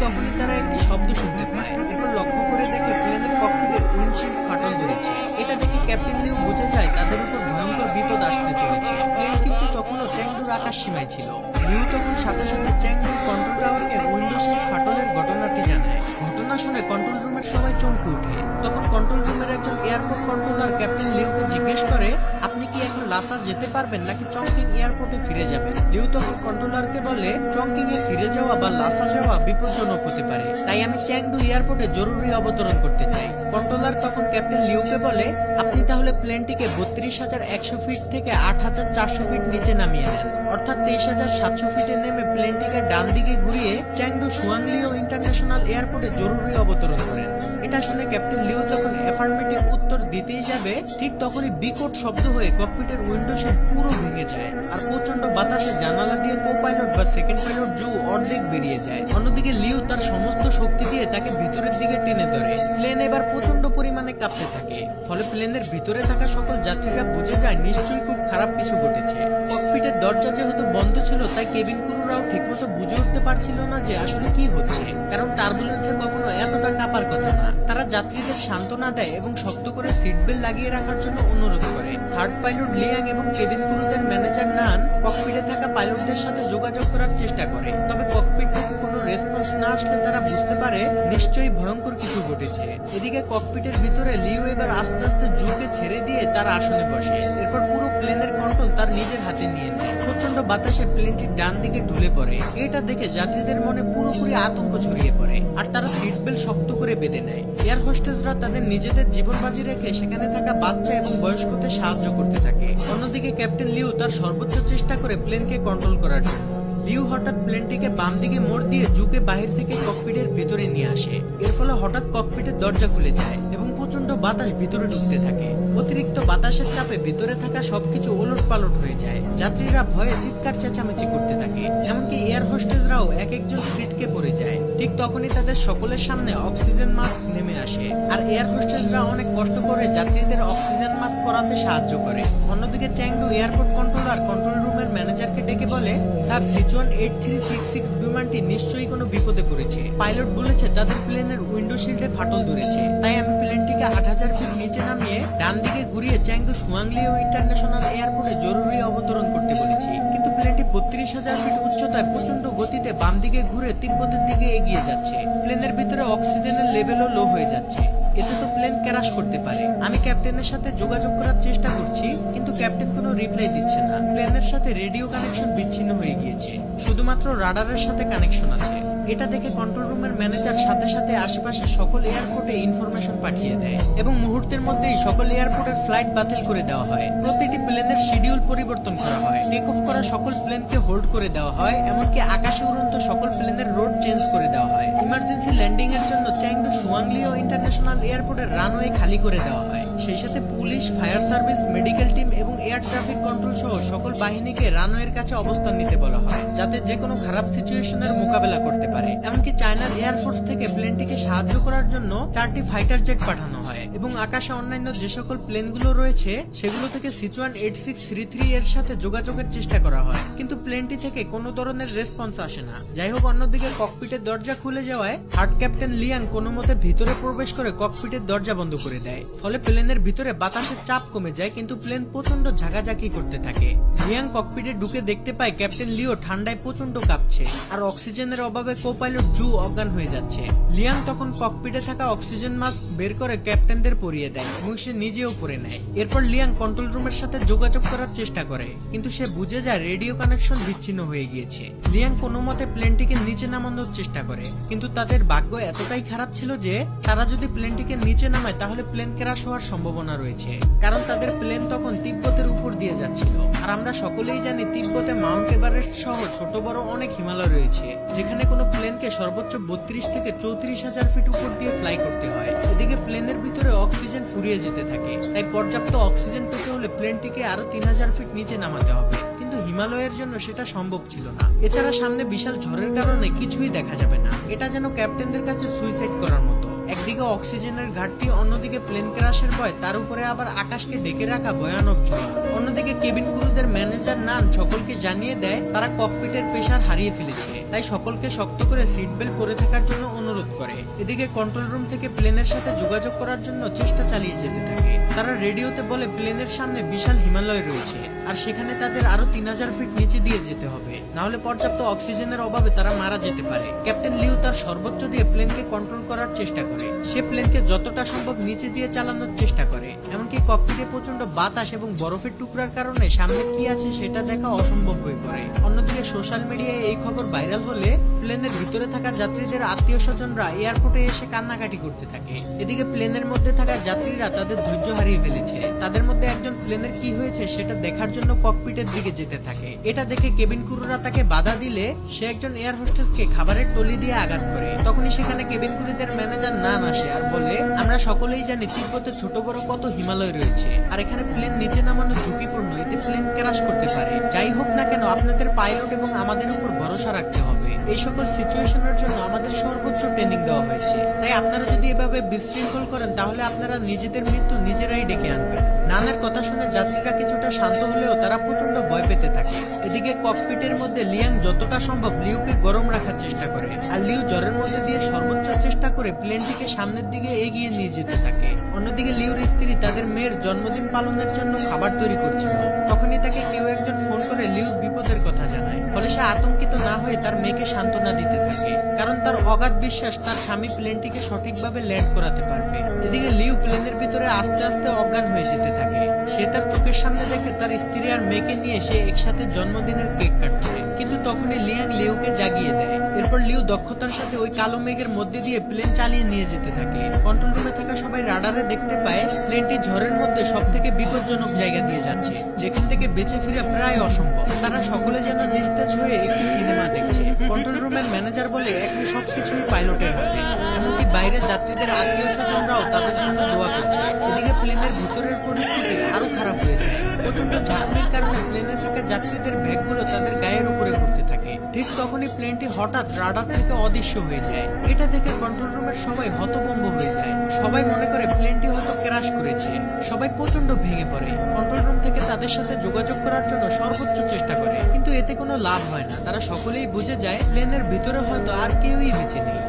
তখনই তারা একটি শব্দ শুনতে পায়। এরপর লক্ষ্য করে দেখে প্লেনের ককপিটের উইন্ডশিল্ড ফাটল ধরেছে। এটা দেখে ক্যাপ্টেন লিউ বুঝে যায় তাদের উপর ভয়ঙ্কর বিপদ আসতে চলেছে। প্লেন কিন্তু তখনও চ্যাংডুর আকাশ সীমায় ছিল। লিউ তখন সাথে সাথে চ্যাংডুর কন্ট্রোল টাওয়ারকে উইন্ডোশিল্ড ফাটলের ঘটনাটি জানায়। ঘটনা শুনে কন্ট্রোল রুমের সবাই চমকে ওঠে। তখন কন্ট্রোল রুমের একজন এয়ারপোর্ট কন্ট্রোলার ক্যাপ্টেন লিউকে জিজ্ঞেস করে, আপনি কি এখন লাসা যেতে পারবেন নাকি চংকিং এয়ারপোর্টে ফিরে যাবেন? লিউ তখন কন্ট্রোলারকে বলে, চংকিং এ ফিরে যাওয়া বা লাসা যাওয়া বিপজ্জনক হতে পারে, তাই আমি চ্যাংডু এয়ারপোর্টে জরুরি অবতরণ করতে চাই। কন্ট্রোলার তখন ক্যাপ্টেন লিউকে বলে, আপনি তাহলে প্লেনটিকে 32,100 ফিট থেকে 8,400 ফিট নিচে নামিয়ে নেন, অর্থাৎ 23,700 ফিটে নেমে প্লেনটিকে ডান দিকে ঘুরিয়ে চ্যাংডু সুয়াংলিও ইন্টারন্যাশনাল এয়ারপোর্টে জরুরি অবতরণ করেন। এটা শুনে ক্যাপ্টেন লিউ যখন অ্যাফার্মেটিভ উত্তর দিতেই যাবে, ঠিক তখনই বিকট শব্দ হয়ে ককপিটের উইন্ডোশিল পুরো ভেঙে যায়, আর প্রচন্ড বাতাসে জানালা দিয়ে কো-পাইলট বা সেকেন্ড পাইলট জু অর্ধেক বেরিয়ে যায়। অন্যদিকে লিউ তার সমস্ত শক্তি দিয়ে তাকে ভিতরের দিকে টেনে ধরে। প্লেন এবার প্রচন্ড পরিমাণে কাঁপতে থাকে, ফলে প্লেনের ভিতরে থাকা সকল যাত্রীরা বুঝে যায় নিশ্চয়ই খুব খারাপ কিছু ঘটেছে। ককপিটের দরজা যেহেতু বন্ধ ছিল, তাই কেবিন ক্রুরাও ঠিকমতো বুঝে উঠতে পারছিল না যে আসলে কি হচ্ছে, কারণ টার্বুলেন্সে কখনো এতটা কাঁপার কথা না। তারা যাত্রীদের সান্ত্বনা দেয় এবং শক্ত করে সিট বেল্ট লাগিয়ে রাখার জন্য অনুরোধ করে। থার্ড পাইলট লিয়াং এবং কেবিন ক্রুদের ম্যানেজার নান ককপিটে থাকা পাইলটদের সাথে যোগাযোগ করার চেষ্টা করে, তবে ককপিট থেকে কোনো রেসপন্স না আসলে তারা বুঝতে পারে নিশ্চয়ই ভয়ঙ্কর কিছু ঘটেছে। এদিকে ককপিটের ভিতরে লিও এবার আস্তে আস্তে জুকে ছেড়ে দিয়ে তার আসনে বসে। এরপর পুরো প্লেনের কন্ট্রোল তার নিজের হাতে নিয়ে নেয়। প্রচন্ড বাতাসে প্লেনটি ডান দিকে ঢুলে পড়ে। এটা দেখে যাত্রীদের মনে পুরোপুরি আতঙ্ক ছড়িয়ে পড়ে, আর তারা সিট বেল্ট শক্ত করে বেঁধে নেয়। এয়ার হোস্টেসরা তাদের নিজেদের জীবন বাজি রেখে সেখানে থাকা বাচ্চা এবং বয়স্কদের সাহায্য করতে থাকে। অন্যদিকে ক্যাপ্টেন লিউ তার সর্বোচ্চ চেষ্টা করে প্লেনকে কন্ট্রোল করার জন্য। লিউ হঠাৎ প্লেনটিকে বাম দিকে মোড় দিয়ে জুকে বাহির থেকে ককপিটের ভিতরে নিয়ে আসে। এর ফলে হঠাৎ ককপিটের দরজা খুলে যায় এবং প্রচন্ড বাতাস ভিতরে ঢুকতে থাকে। অতিরিক্ত বাতাসের চাপে ভিতরে থাকা সবকিছু ওলট পালট হয়ে যায়। যাত্রীরা ভয়ে চিৎকার চেঁচামেচি করতে থাকে, এমনকি এয়ার হোস্টেসরাও এক একজন সিটকে পড়ে যায়। ঠিক তখনই তাদের সকলের সামনে অক্সিজেন মাস্ক নেমে আসে, আর এয়ার হোস্টেসরা অনেক কষ্ট করে যাত্রীদের অক্সিজেন মাস্ক পরাতে সাহায্য করে। অন্যদিকে চ্যাংডু এয়ারপোর্ট কন্ট্রোলার কন্ট্রোল রুমের ম্যানেজারকে ডেকে বলে, স্যার, সিচুয়ান 8366 বিমানটি নিশ্চয়ই কোনো বিপদে পড়েছে। পাইলট বলেছে তাদের প্লেনের উইন্ডোশিল্ডে ফাটল ধরেছে, তাই আমি প্লেনটিকে 8,000 ফিট নিচে নামিয়ে ডান দিকে ঘুরিয়ে চ্যাংডু সুয়াংলিও ইন্টারন্যাশনাল এয়ারপোর্টে জরুরি অবতরণ করতে বলেছি। কিন্তু প্লেনটি 32,000 ফিট উচ্চতায় প্রচন্ড গতিতে বাম দিকে ঘুরে তিব্বতের দিকে এগিয়ে যাচ্ছে। প্লেনের ভিতরে অক্সিজেনের লেভেলও লো হয়ে যাচ্ছে, এতে তো প্লেন ক্র্যাশ করতে পারে। আমি ক্যাপ্টেনের সাথে যোগাযোগ করার চেষ্টা করছি, কিন্তু ক্যাপ্টেন কোনো রিপ্লাই দিচ্ছে না। প্লেনের সাথে রেডিও কানেকশন বিচ্ছিন্ন হয়ে গিয়েছে, শুধুমাত্র রাডারের সাথে কানেকশন আছে। এটা দেখে কন্ট্রোল রুমের ম্যানেজার সাথে সাথে আশেপাশে সকল এয়ারপোর্টে ইনফরমেশন পাঠিয়ে দেয় এবং মুহূর্তের মধ্যেই সকল এয়ারপোর্টের ফ্লাইট বাতিল করে দেওয়া হয়। প্রতিটি প্লেনের শিডিউল পরিবর্তন করা হয়, টেক অফ করা সকল প্লেনকে হোল্ড করে দেওয়া হয়, এমনকি আকাশে উড়ন্ত সকল প্লেনের রোড চেঞ্জ করে দেওয়া হয়। ইমার্জেন্সি ল্যান্ডিং এর জন্য চ্যাংডু সুয়াংলিও ইন্টারন্যাশনাল এয়ারপোর্টের রানওয়ে খালি করে দেওয়া হয়। সেই সাথে police, fire service, medical team এবং এয়ার ট্রাফিক কন্ট্রোল সহ সকল বাহিনীকে রানওয়ের কাছে অবস্থান নিতে বলা হয়, যাতে যে কোনো খারাপ সিচুয়েশনের মোকাবেলা করতে পারে। এমনকি চায়নার এয়ারফোর্স থেকে প্লেনটিকে সাহায্য করার জন্য 4টি ফাইটার জেট পাঠানো হয় এবং আকাশে অন্যান্য যে সকল প্লেনগুলো রয়েছে সেগুলো থেকে সিচুয়ান 8633 এর সাথে যোগাযোগের চেষ্টা করা হয়, কিন্তু প্লেনটি থেকে কোনো ধরনের রেসপন্স আসে না। যাই হোক, অন্যদিকে ককপিটের দরজা খুলে যাওয়ায় থার্ড ক্যাপ্টেন লিয়াং কোনো মতে ভিতরে প্রবেশ করে ককপিটের দরজা বন্ধ করে দেয়, ফলে প্লেনের ভিতরে বাতাসের চাপ কমে যায়, কিন্তু প্লেন প্রচন্ড ঝাঁকাঝাঁকি করতে থাকে। লিয়াং ককপিটে ঢুকে দেখতে পায় ক্যাপ্টেন লিও ঠান্ডায় প্রচন্ড কাঁপছে, আর অক্সিজেনের অভাবে কো-পাইলট জু অজ্ঞান হয়ে যাচ্ছে। লিয়াং তখন ককপিটে থাকা অক্সিজেন মাস্ক বের করে ক্যাপ্টেনদের পরিয়ে দেয় এবং সে নিজেও পরে নেয়। এরপর লিয়াং কন্ট্রোল রুমের সাথে যোগাযোগ করার চেষ্টা করে, কিন্তু সে বুঝে যায় রেডিও কানেকশন বিচ্ছিন্ন হয়ে গিয়েছে। লিয়াং কোনো মতে প্লেনটিকে নিচে নামানোর চেষ্টা করে, কিন্তু তাদের ভাগ্য এতটাই খারাপ ছিল যে তারা যদি প্লেনটিকে নিচে নামায় তাহলে প্লেন ক্র্যাশ হওয়ার সম্ভাবনা রয়েছে, কারণ তাদের প্লেন তখন তিব্বতের উপর দিয়ে যাচ্ছিল। আর আমরা সকলেই জানি তিব্বতে মাউন্ট এভারেস্ট সহ ছোট বড় অনেক হিমালয় রয়েছে, যেখানে কোনো প্লেনকে সর্বোচ্চ 32 থেকে 34,000 ফিট উপর দিয়ে ফ্লাই করতে হয়। এদিকে প্লেনের ভিতরে অক্সিজেন ফুরিয়ে যেতে থাকে, তাই পর্যাপ্ত অক্সিজেন পেতে হলে প্লেনটিকে আরো 3,000 ফিট নিচে নামাতে হবে, কিন্তু হিমালয়ের জন্য সেটা সম্ভব ছিল না। এছাড়া সামনে বিশাল ঝড়ের কারণে কিছুই দেখা যাবে না। এটা যেন ক্যাপ্টেনদের কাছে সুইসাইড করার মতো। একদিকে অক্সিজেনের ঘাটতি, অন্যদিকে প্লেন ক্র্যাশের ভয়, তার উপরে আবার আকাশকে ডেকে রাখা ভয়ানক ঝড়। অন্যদিকে কেবিন ক্রুদের ম্যানেজার নান সকলকে জানিয়ে দেয় তারা ককপিটের প্রেসার হারিয়ে ফেলেছে, তাই সকলকে শক্ত করে সিট বেল্ট পরে থাকার জন্য অনুরোধ করে। এদিকে কন্ট্রোল রুম থেকে প্লেনের সাথে যোগাযোগ করার জন্য চেষ্টা চালিয়ে যেতে থাকে। তারা রেডিওতে বলে প্লেনের সামনে বিশাল হিমালয় রয়েছে আর সেখানে তাদের আরো 3000 ফিট নিচে দিয়ে যেতে হবে, না হলে পর্যাপ্ত অক্সিজেনের অভাবে তারা মারা যেতে পারে। ক্যাপ্টেন লিউ তার সর্বোচ্চ দিয়ে প্লেনকে কন্ট্রোল করার চেষ্টা করে। সে প্লেনকে যতটা সম্ভব নিচে দিয়ে চালানোর চেষ্টা করে, এমনকি ককপিটে প্রচন্ড বাতাস এবং বরফের টুকরার কারণে সামনে কি আছে সেটা দেখা অসম্ভব হয়ে পড়ে। অন্যদিকে সোশ্যাল মিডিয়ায় এই খবর ভাইরাল হলে প্লেনের ভিতরে থাকা যাত্রীদের আত্মীয় স্বজনরা এয়ারপোর্টে এসে কান্নাকাটি করতে থাকে। এদিকে প্লেনের মধ্যে থাকা যাত্রীরা তাদের ধৈর্য হারিয়ে ফেলেছে। তাদের মধ্যে একজন প্লেনের কি হয়েছে সেটা দেখার জন্য ককপিটের দিকে যেতে থাকে। এটা দেখে কেবিন ক্রুরা তাকে বাধা দিলে সে একজন এয়ার হোস্টেসকে খাবারের টলি দিয়ে আঘাত করে। তখনই সেখানে কেবিন ক্রুদের ম্যানেজার নান আসে আর বলে, আমরা সকলেই জানি তিব্বতে ছোট বড় কত হিমালয় রয়েছে আর এখানে প্লেন নিচে নামানো ঝুঁকিপূর্ণ, এতে প্লেন ক্র্যাশ করতে পারে। যাই হোক না কেন আপনাদের পাইলট এবং আমাদের উপর ভরসা রাখতে হবে। এই সকল সিচুয়েশনের জন্য আমাদের সর্বোচ্চ ট্রেনিং দেওয়া হয়েছে, তাই আপনারা যদি এভাবে বিশৃঙ্খল করেন তাহলে আপনারা নিজেদের মৃত্যু নিজেরাই ডেকে আনবেন। নানের কথা শুনে যাত্রীরা কিছুটা শান্ত হলেও তারা প্রচন্ড ভয় পেতে থাকে। এদিকে ককপিটের মধ্যে লিয়াং যতটা সম্ভব লিউকে গরম রাখার চেষ্টা করে আর লিউ জ্বরের মধ্যে দিয়ে সর্বোচ্চ চেষ্টা করে প্লেনটিকে সামনের দিকে এগিয়ে নিয়ে যেতে থাকে। অন্যদিকে লিউর স্ত্রী তাদের মেয়ের জন্মদিন পালনের জন্য খাবার তৈরি করছিল। তখনই তাকে কেউ একজন ফোন করে লিউ বিপদের কথা জানায়, ফলে সে আতঙ্কিত না হয়ে তার মেয়েকে সান্ত্বনা দিতে থাকে, কারণ তার অগাধ বিশ্বাস তার স্বামী প্লেনটিকে সঠিকভাবে ল্যান্ড করাতে পারবে। এদিকে লিউ প্লেনের ভিতরে আস্তে আস্তে অজ্ঞান হয়ে যেতে থাকে। সে তার চোখের সামনে দেখে তার স্ত্রী আর মেয়েকে নিয়ে সে একসাথে জন্মদিনের কেক কাটছে, কিন্তু তখনই লিয়াং লিউকে জাগিয়ে দেয়। এরপর লিউ দক্ষতার সাথে ওই কালো মেঘের মধ্যে দিয়ে প্লেন চালিয়ে নিয়ে যেতে থাকে। কন্ট্রোল রুমে থাকা সবাই রাডারে দেখতে পায় প্লেনটি ঝড়ের মধ্যে সব থেকে বিপজ্জনক জায়গা দিয়ে যাচ্ছে, যেখান থেকে বেঁচে ফিরে প্রায় অসম্ভব। তারা সকলে যেন নিস্তেজ হয়ে একটি সিনেমা দেখছে। কন্ট্রোল রুমের ম্যানেজার বলে এখন সবকিছুই পাইলটের হাতে, এমনকি বাইরে যাত্রীদের আত্মীয় স্বজনরাও তাদের জন্য দোয়া করছে। এদিকে প্লেনের ভিতরের পরিস্থিতি আরো খারাপ হয়ে যায়। প্রচন্ড ঝাঁকুনির কারণে প্লেনে থাকা যাত্রীদের ব্যাগগুলো তাদের গায়ের উপরে পড়তে থাকে। ঠিক তখনই প্লেনটি হঠাৎ রাডার থেকে অদৃশ্য হয়ে যায়। এটা দেখে কন্ট্রোল রুমের সবাই হতভম্ব হয়ে যায়। সবাই মনে করে প্লেনটি হয়তো ক্র্যাশ করেছে। সবাই প্রচন্ড ভেঙে পড়ে। কন্ট্রোল রুম থেকে তাদের সাথে যোগাযোগ করার জন্য সর্বোচ্চ চেষ্টা করে, কিন্তু এতে কোনো লাভ হয় না। তারা সকলেই বুঝে যায় প্লেনের ভিতরে হয়তো আর কেউই বেঁচে নেই।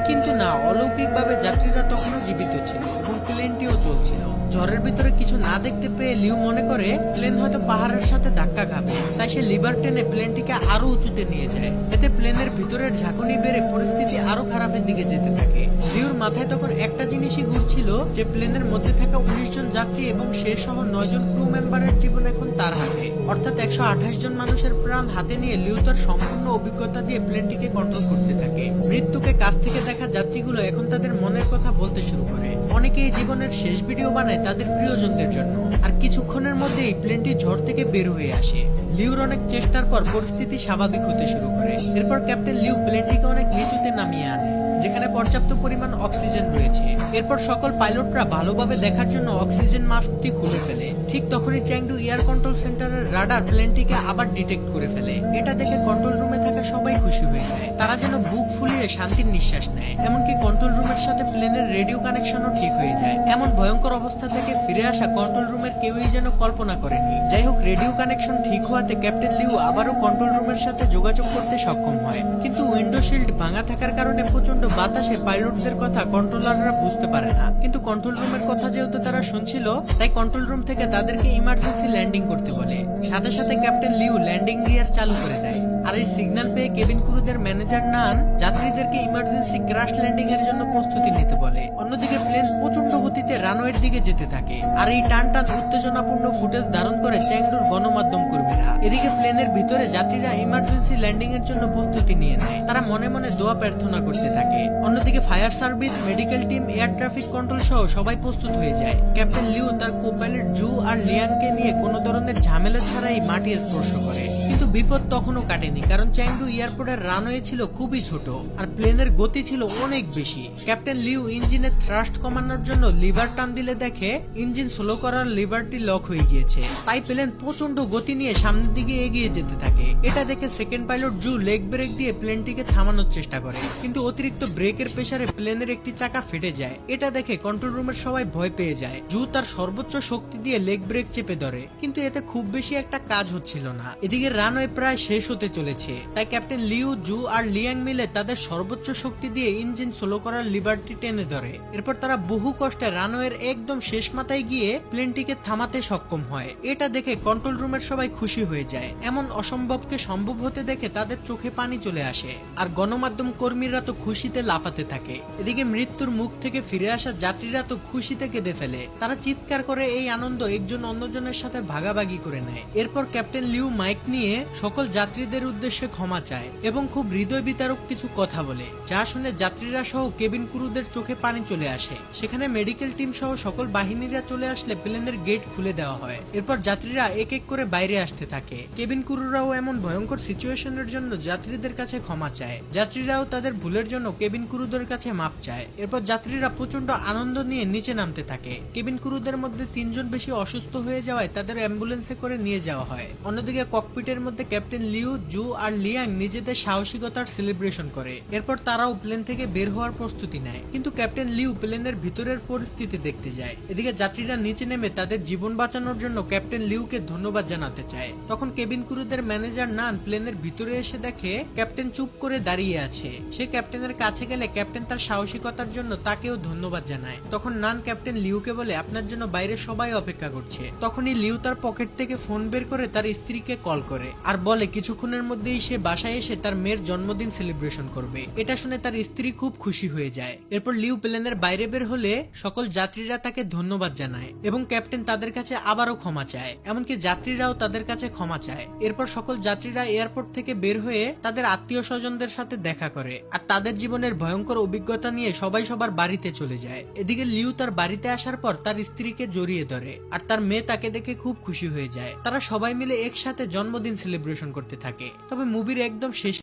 কিন্তু না, অলৌকিকভাবে যাত্রীরা তখনও জীবিত ছিল এবং প্লেনটিও চলছিল। ঝড়ের ভিতরে কিছু না দেখতে পেয়ে লিউ মনে করে প্লেন হয়তো পাহাড়ের সাথে ধাক্কা খাবে, তাই সে লিভার টেনে প্লেনটিকে আরো উঁচুতে নিয়ে যায়। এতে প্লেনের ভিতরের ঝাঁকুনি বেড়ে পরিস্থিতি আরো খারাপের দিকে যেতে থাকে। লিউর মাথায় তখন একটা জিনিসই ঘুরছিল যে প্লেনের মধ্যে থাকা 19 জন যাত্রী এবং সে সহ 9 জন ক্রু মেম্বারের জীবন এখন তার হাতে, অর্থাৎ 128 জন মানুষের প্রাণ হাতে নিয়ে লিউ তার সম্পূর্ণ অভিজ্ঞতা দিয়ে প্লেনটিকে কন্ট্রোল করতে থাকে। মৃত্যুকে কাছ থেকে দেখা যাত্রীগুলো এখন তাদের মনের কথা বলতে শুরু করে। অনেকেই জীবনের শেষ ভিডিও বানায় তাদের প্রিয়জনদের জন্য। আর কিছুক্ষণের মধ্যেই প্লেনটি ঝড় থেকে বের হয়ে আসে। লিউর অনেক চেষ্টার পর পরিস্থিতি স্বাভাবিক হতে শুরু করে। এরপর ক্যাপ্টেন লিউ প্লেনটিকে অনেক নিচুতে নামিয়ে আনে, যেখানে পর্যাপ্ত পরিমাণ অক্সিজেন রয়েছে। এরপর সকল পাইলটরা ভালোভাবে দেখার জন্য অক্সিজেন মাস্কটি খুলে ফেলে। ঠিক তখনই চ্যাংডু এয়ার কন্ট্রোল সেন্টারের রাডার প্লেনটিকে আবার ডিটেক্ট করে ফেলে। এটা দেখে কন্ট্রোল রুমে থাকা সবাই খুশি হয়ে যায়। তারা যেন বুক ফুলিয়ে শান্তির নিঃশ্বাস নেয়। এমনকি কন্ট্রোল রুমের সাথে প্লেনের রেডিও কানেকশনও ঠিক হয়ে যায়। এমন ভয়ঙ্কর অবস্থা থেকে ফিরে আসা কন্ট্রোল রুমের কেউই যেন কল্পনা করেনি। যাই হোক, রেডিও কানেকশন ঠিক হওয়াতে ক্যাপ্টেন লিউ আবারও কন্ট্রোল রুমের সাথে যোগাযোগ করতে সক্ষম হয়, কিন্তু উইন্ডো শিল্ড ভাঙা থাকার কারণে প্রচন্ড বাতাসে পাইলটদের কথা কন্ট্রোলাররা বুঝতে পারে না। কিন্তু কন্ট্রোল রুমের কথা যেহেতু তারা শুনছিল, তাই কন্ট্রোল রুম থেকে তাদেরকে ইমার্জেন্সি ল্যান্ডিং করতে বলে। সাথে সাথে ক্যাপ্টেন লিউ ল্যান্ডিং গিয়ার চালু করে দেয়। আর এই সিগন্যাল পেয়ে কেবিন ক্রুদের ম্যানেজার নান যাত্রীদেরকে ইমার্জেন্সি ক্র্যাশ ল্যান্ডিং এর জন্য প্রস্তুতি নিতে বলে। অন্যদিকে প্লেন প্রচন্ড গতিতে রানওয়ের দিকে যেতে থাকে। আর এই টান উত্তেজনাপূর্ণ ফুটেজ ধারণ করে চ্যাংডুর গণমাধ্যম কর্মীরা। এদিকে প্লেনের ভিতরে যাত্রীরা ইমার্জেন্সি ল্যান্ডিং এর জন্য প্রস্তুতি নিয়ে নেয়। তারা মনে মনে দোয়া প্রার্থনা করতে থাকে। অন্যদিকে fire service, medical team, air traffic control সহ সবাই প্রস্তুত হয়ে যায়। ক্যাপ্টেন লিউ তার কো-পাইলট জু আর লিয়াংকে নিয়ে কোনো ধরনের ঝামেলা ছাড়াই মাটি স্পর্শ করে। কিন্তু বিপদ তখনও কাটেনি, কারণ চ্যাংডু এয়ারপোর্টের রানওয়ে ছিল খুবই ছোট আর প্লেনের গতি ছিল অনেক বেশি। ক্যাপ্টেন লিউ ইঞ্জিনের থ্রাস্ট কমানোর জন্য লিভার টান দিলে দেখে ইঞ্জিন স্লো করার লিভারটি লক হয়ে গিয়েছে। তাই প্লেন প্রচন্ড গতি নিয়ে সামনের দিকে এগিয়ে যেতে থাকে। এটা দেখে সেকেন্ড পাইলট জু লেগ ব্রেক দিয়ে প্লেনটিকে থামানোর চেষ্টা করে, কিন্তু অতিরিক্ত ব্রেকের প্রেসারে প্লেনের একটি চাকা ফেটে যায়। এটা দেখে কন্ট্রোল রুমের সবাই ভয় পেয়ে যায়। জু তার সর্বোচ্চ শক্তি দিয়ে লেগ ব্রেক চেপে ধরে, কিন্তু এতে খুব বেশি একটা কাজ হচ্ছিল না। এদিকে রানওয়ে প্রায় শেষ হতে চলেছে, তাই ক্যাপ্টেন লিউ, জু আর লিয়াং মিলে তাদের সর্বোচ্চ শক্তি দিয়ে ইঞ্জিন স্লো করার লিভারটি টেনে ধরে। এরপর তারা বহু কষ্টে রানওয়ের একদম শেষ মাথায় গিয়ে প্লেনটিকে থামাতে সক্ষম হয়। এটা দেখে কন্ট্রোল রুমের সবাই খুশি হয়ে যায়। এমন অসম্ভবকে সম্ভব হতে দেখে তাদের চোখে পানি চলে আসে, আর গণমাধ্যম কর্মীরা তো খুশিতে লাফাতে থাকে। এদিকে মৃত্যুর মুখ থেকে ফিরে আসা যাত্রীরা তো খুশিতে কেঁদে ফেলে। তারা চিৎকার করে এই আনন্দ একজন অন্যজনের সাথে ভাগাভাগি করে নেয়। এরপর ক্যাপ্টেন লিউ মাইক নিয়ে সকল যাত্রীদের উদ্দেশ্যে ক্ষমা চায় এবং খুব হৃদয় বিতারক কিছু কথা বলে, যা শুনে যাত্রীরা সহ কেবিন ক্রুদের চোখে পানি চলে আসে। সেখানে মেডিকেল টিম সহ সকল বাহিনীরা চলে আসলে প্লেনের গেট খুলে দেওয়া হয়। এরপর যাত্রীরা এক এক করে বাইরে আসতে থাকে। কেবিন ক্রুরাও এমন ভয়ঙ্কর সিচুয়েশনের জন্য যাত্রীদের কাছে ক্ষমা চায়। যাত্রীরাও তাদের ভুলের জন্য কেবিন ক্রুদের কাছে মাপ চায়। এরপর যাত্রীরা প্রচন্ড আনন্দ নিয়ে নিচে নামতে থাকে। কেবিন ক্রুদের মধ্যে 3 জন বেশি অসুস্থ হয়ে যাওয়ায় তাদের অ্যাম্বুলেন্সে করে নিয়ে যাওয়া হয়। অন্যদিকে ককপিটের মধ্যে ক্যাপ্টেন লিউ, জু আর লিয়াং নিজেদের সাহসিকতার সেলিব্রেশন করে। এরপর তারাও প্লেন থেকে বের হওয়ার প্রস্তুতি নেয়, কিন্তু ক্যাপ্টেন লিউ প্লেনের ভিতরের পরিস্থিতি দেখতে যায়। এদিকে যাত্রীরা নিচে নেমে তাদের জীবন বাঁচানোর জন্য ক্যাপ্টেন লিউকে ধন্যবাদ জানাতে চায়। তখন কেবিন ক্রুদের ম্যানেজার নান প্লেনের ভিতরে এসে দেখে ক্যাপ্টেন চুপ করে দাঁড়িয়ে আছে। সে ক্যাপ্টেনের কাছে গেলে ক্যাপ্টেন তার সাহসিকতার জন্য তাকেও ধন্যবাদ জানায়। তখন নান ক্যাপ্টেন লিউকে বলে, আপনার জন্য বাইরে সবাই অপেক্ষা করছে। তখনই লিউ তার পকেট থেকে ফোন বের করে তার স্ত্রীকে কল করে আর বলে কিছুক্ষণের মধ্যেই সে বাসায় এসে তার মেয়ের জন্মদিন সেলিব্রেশন করবে। এটা শুনে তার স্ত্রী খুব খুশি হয়ে যায়। এরপর লিউ প্লেনের বাইরে বের হলে সকল যাত্রীরা তাকে ধন্যবাদ জানায় এবং ক্যাপ্টেন তাদের কাছে আবারও ক্ষমা চায়। এমনকি যাত্রীরাও তাদের কাছে ক্ষমা চায়। এরপর সকল যাত্রীরা এয়ারপোর্ট থেকে বের হয়ে তাদের আত্মীয় স্বজনদের সাথে দেখা করে আর তাদের জীবনের ভয়ঙ্কর অভিজ্ঞতা নিয়ে সবাই সবার বাড়িতে চলে যায়। এদিকে লিউ তার বাড়িতে আসার পর তার স্ত্রীকে জড়িয়ে ধরে আর তার মেয়ে তাকে দেখে খুব খুশি হয়ে যায়। তারা সবাই মিলে একসাথে জন্মদিন সেলিব্রেশন করতে থাকে। তবে মুভির একদম শেষ